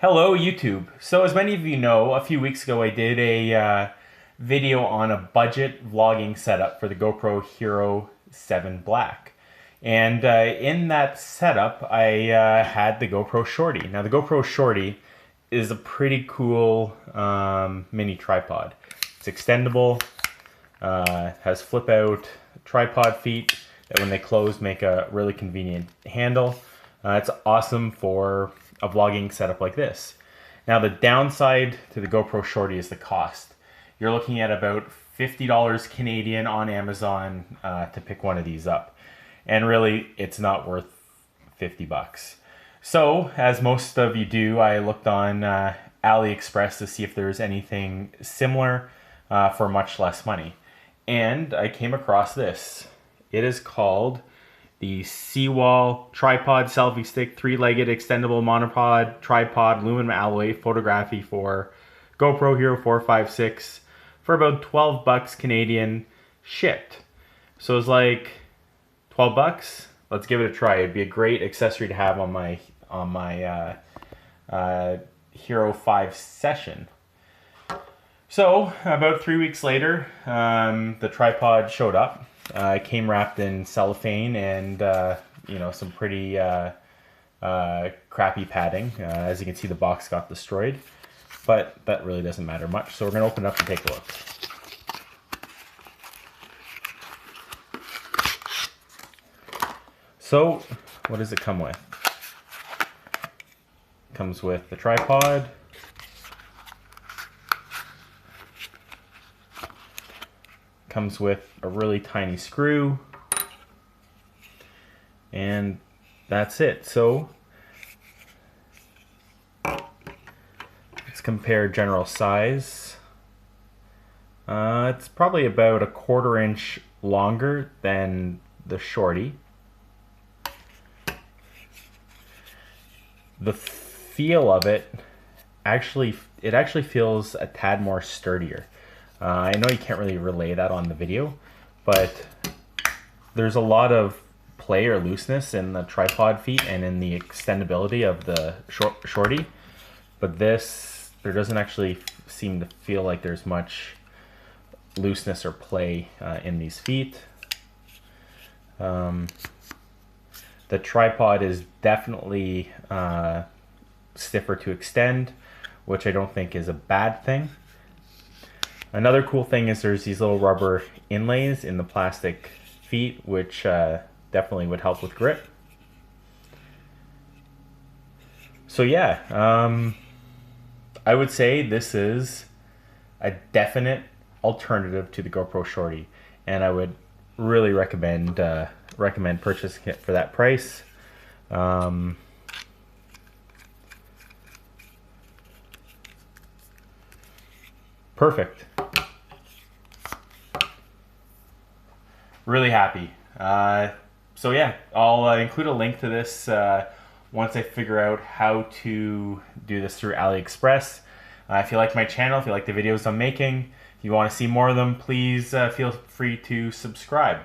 Hello YouTube. So as many of you know, a few weeks ago I did a video on a budget vlogging setup for the GoPro Hero 7 Black. And in that setup I had the GoPro Shorty. Now the GoPro Shorty is a pretty cool mini tripod. It's extendable, has flip out tripod feet that when they close make a really convenient handle. It's awesome for a vlogging setup like this. Now the downside to the GoPro Shorty is the cost. You're looking at about $50 Canadian on Amazon to pick one of these up. And really, it's not worth 50 bucks. So, as most of you do, I looked on AliExpress to see if there's anything similar for much less money. And I came across this. It is called the Seawall Tripod Selfie Stick 3-legged extendable monopod tripod aluminum alloy photography for GoPro Hero 456 for about 12 bucks Canadian shipped. So it's like 12 bucks. Let's give it a try. It'd be a great accessory to have on my Hero 5 session. So about 3 weeks later, the tripod showed up. It came wrapped in cellophane and some pretty crappy padding. As you can see, the box got destroyed, but that really doesn't matter much. So we're going to open it up and take a look. So what does it come with? It comes with the tripod, comes with a really tiny screw, and that's it. So let's compare general size. It's probably about a 1/4 inch longer than the Shorty. The feel of it actually feels a tad more sturdier. I know you can't really relay that on the video, but there's a lot of play or looseness in the tripod feet and in the extendability of the Shorty, but this, there doesn't actually seem to feel like there's much looseness or play in these feet. The tripod is definitely stiffer to extend, which I don't think is a bad thing. Another cool thing is there's these little rubber inlays in the plastic feet, which definitely would help with grip. So yeah, I would say this is a definite alternative to the GoPro Shorty, and I would really recommend purchasing it for that price. Perfect. Really happy. So yeah, I'll include a link to this once I figure out how to do this through AliExpress. If you like my channel, if you like the videos I'm making, if you want to see more of them, please feel free to subscribe.